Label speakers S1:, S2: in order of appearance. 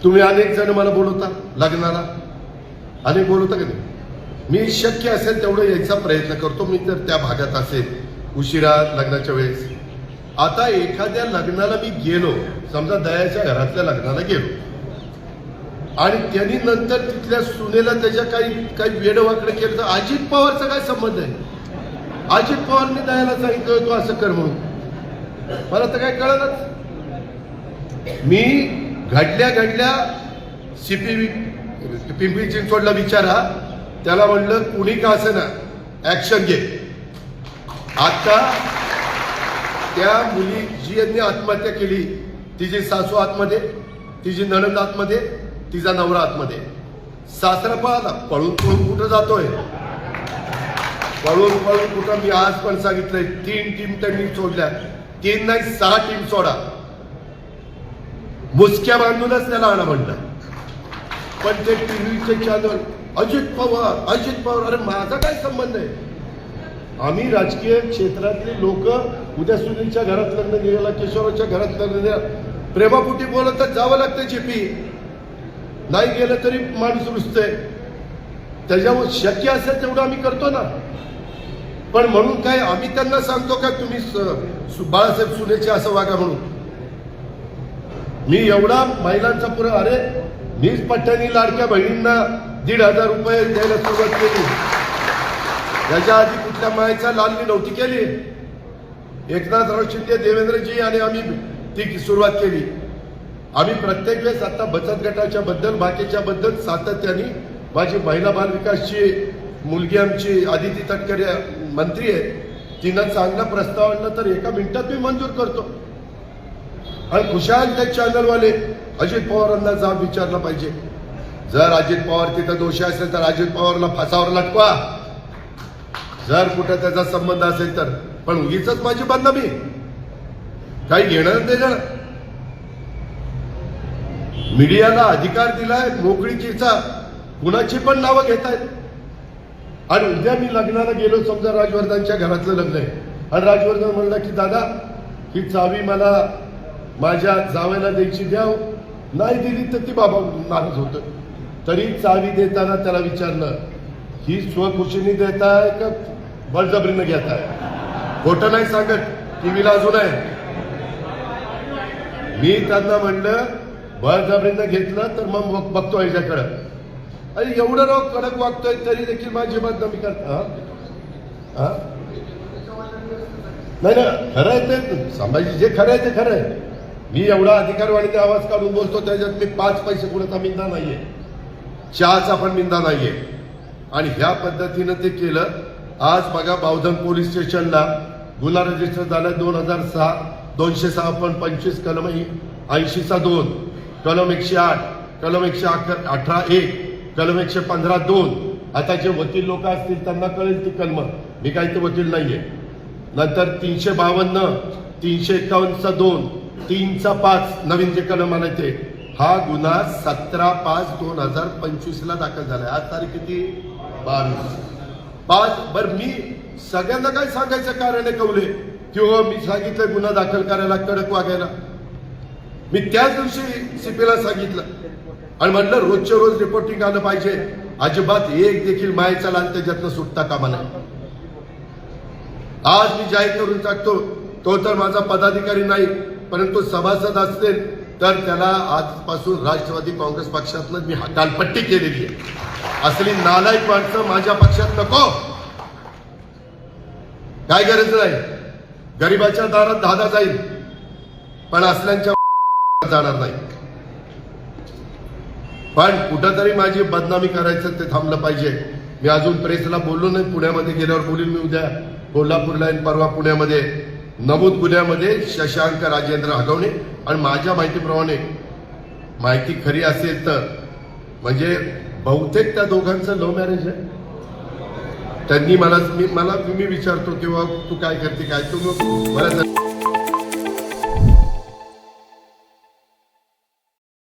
S1: तुम्ही अनेक जण मला बोलवता लग्नाला, अनेक बोलवता की नाही? मी शक्य असेल तेवढं यायचा प्रयत्न करतो. मी तर त्या भागात असेल उशिरा लग्नाच्या वेळेस. आता एखाद्या लग्नाला मी गेलो, समजा दयाच्या घरातल्या लग्नाला गेलो आणि त्यांनी नंतर तिथल्या सुनेला त्याच्या काही वेडवाकडे केलं, तर अजित पवारचा काय संबंध आहे? अजित पवारने दयाला सांगितलं तू असं कर म्हणून. मला तर काय कळलंच. मी घडल्या पिंपरी चिंचवडला विचारा, त्याला म्हणलं कुणी का असे ना ऍक्शन घे. आता त्या मुली जी यांनी आत्महत्या केली, तिची सासू आतमध्ये, तिची नणंद आतमध्ये, तिचा नवरा आतमध्ये, सासरा पळाला. पळून कुठं जातोय? पळून कुठं? मी आज पण सांगितलंय 3 टीम त्यांनी सोडल्या. 3 नाही 6 टीम सोडा. मुसक्या बांधूनच त्याला आणा म्हणलं. पण ते टीव्हीचे चॅनल अजित पवार. अरे माझा काय संबंध आहे? आम्ही राजकीय क्षेत्रातले लोक उद्या सुनीलच्या घरात लग्न गेला, किशोराच्या घरात लग्न गेला, प्रेमापोटी बोलत तर जावं लागतं. जीपी नाही गेलं तरी माणूस रुजतंय. त्याच्यावर शक्य असेल तेवढं आम्ही करतो ना. पण म्हणून काय आम्ही त्यांना सांगतो का तुम्ही बाळासाहेब सुनेचे असं वागा म्हणून? मी एवढा महिलांचा पुरा, अरे मीच पठ्ठ्यानी लाडक्या बहिणींना 1,500 रुपये द्यायला सुरुवात केली. याच्या आधी कुठल्या मायेचा लाल मी नव्हती केली. एकनाथराव शिंदे, देवेंद्रजी आणि आम्ही ती सुरुवात केली. आम्ही प्रत्येक वेळेस आता बचत गटाच्या बद्दल बाकीच्या बद्दल सातत्याने, माझी महिला बाल विकासची मुलगी आमची आदिती तटकरे मंत्री आहे, तिनं चांगला प्रस्ताव आणला तर एका मिनिटात मी मंजूर करतो. आणि खुशाल ते चॅनलवाले अजित पवारांना जाब विचारला पाहिजे. जर अजित पवार तिथं दोषी असेल तर अजित पवारला फासावर लटकवा, जर कुठं त्याचा संबंध असेल तर. पण उगीच माझी बदनामी काही घेणं देणं. मीडियाला अधिकार दिलाय मोकळीकीचा, कुणाची पण नावं घेत आहेत. आणि उद्या मी लग्नाला गेलो, समजा राजवर्धनच्या घरातलं लग्न आहे, आणि राजवर्धन म्हणला की दादा ही चावी मला माझ्या जावयाला द्यायची द्या. नाही दिली तर ती बाबा नाराज होत. तरी चावी देताना त्याला विचारलं ही स्वखुशीने देताय का बळजबरीनं घेताय? खोटं नाही सांगत, टीव्हीला अजून आहे. मी त्यांना म्हणलं बळजबरीनं घेतलं तर मग बघतो याच्याकडं. अरे एवढं राव कडक वागतोय तरी देखील माझी बदनामी करता. नाही ना, खरं आहे ते संभाजी, जे खरं आहे ते खरं आहे. मी एवढा अधिकारवाणीने आवाज काढून बोलतो, त्याच्यात मी 5 पैसे कुणाचा मिंदा नाहीये, चहाचा पण मिंदा नाहीये. आणि ह्या पद्धतीनं ते केलं. आज बघा बावधन पोलीस स्टेशनला गुन्हा रजिस्टर झाला 2006, 206 पण 25 कलम 80/2, कलम 108, कलम 118(1), कलम 115(2). आता जे वकील लोक असतील त्यांना कळेल ती कलम, मी काही ते वकील नाहीये. नंतर 352, 351(2), 3(5) नवीन जे कलम आले ते. हा गुन्हा 17/5/2025 ला दाखल झालाय. आज तारीख किती? 22/5. बर मी सगळ्यांना काय सांगायचं कारण आहे कवले की हो मी सांगितलं गुन्हा दाखल करायला, कडक वागायला. मी त्याच दिवशी सीपीला सांगितलं आणि म्हटलं रोजच्या रोज रिपोर्टिंग आलं पाहिजे. अजिबात एक देखील मायेचा लाल त्याच्यातनं सुटता कामा नये. आज मी जाहीर करून टाकतो, तो तर माझा पदाधिकारी नाही, परंतु सभासद असतील तर त्याला आजपासून राष्ट्रवादी काँग्रेस पक्षातनं मी हकालपट्टी केलेली आहे. असली नालायक माणसं माझ्या पक्षात नको. काय गरज नाही. गरिबाच्या दारात धादा जाईल पण असल्यांच्या जाणार नाही. पण कुठंतरी माझी बदनामी करायचं ते थांबलं पाहिजे. मी अजून प्रेसला बोललो नाही. पुण्यामध्ये गेल्यावर बोलील मी. उद्या कोल्हापूरला आणि परवा पुण्यामध्ये नमूद गुन्ह्यामध्ये शशांक राजेंद्र हगवणे. आणि माझ्या माहितीप्रमाणे माहिती खरी असेल तर म्हणजे बहुतेक त्या दोघांचं लव्ह मॅरेज आहे. त्यांनी मी विचारतो किंवा तू काय करते काय, तू मला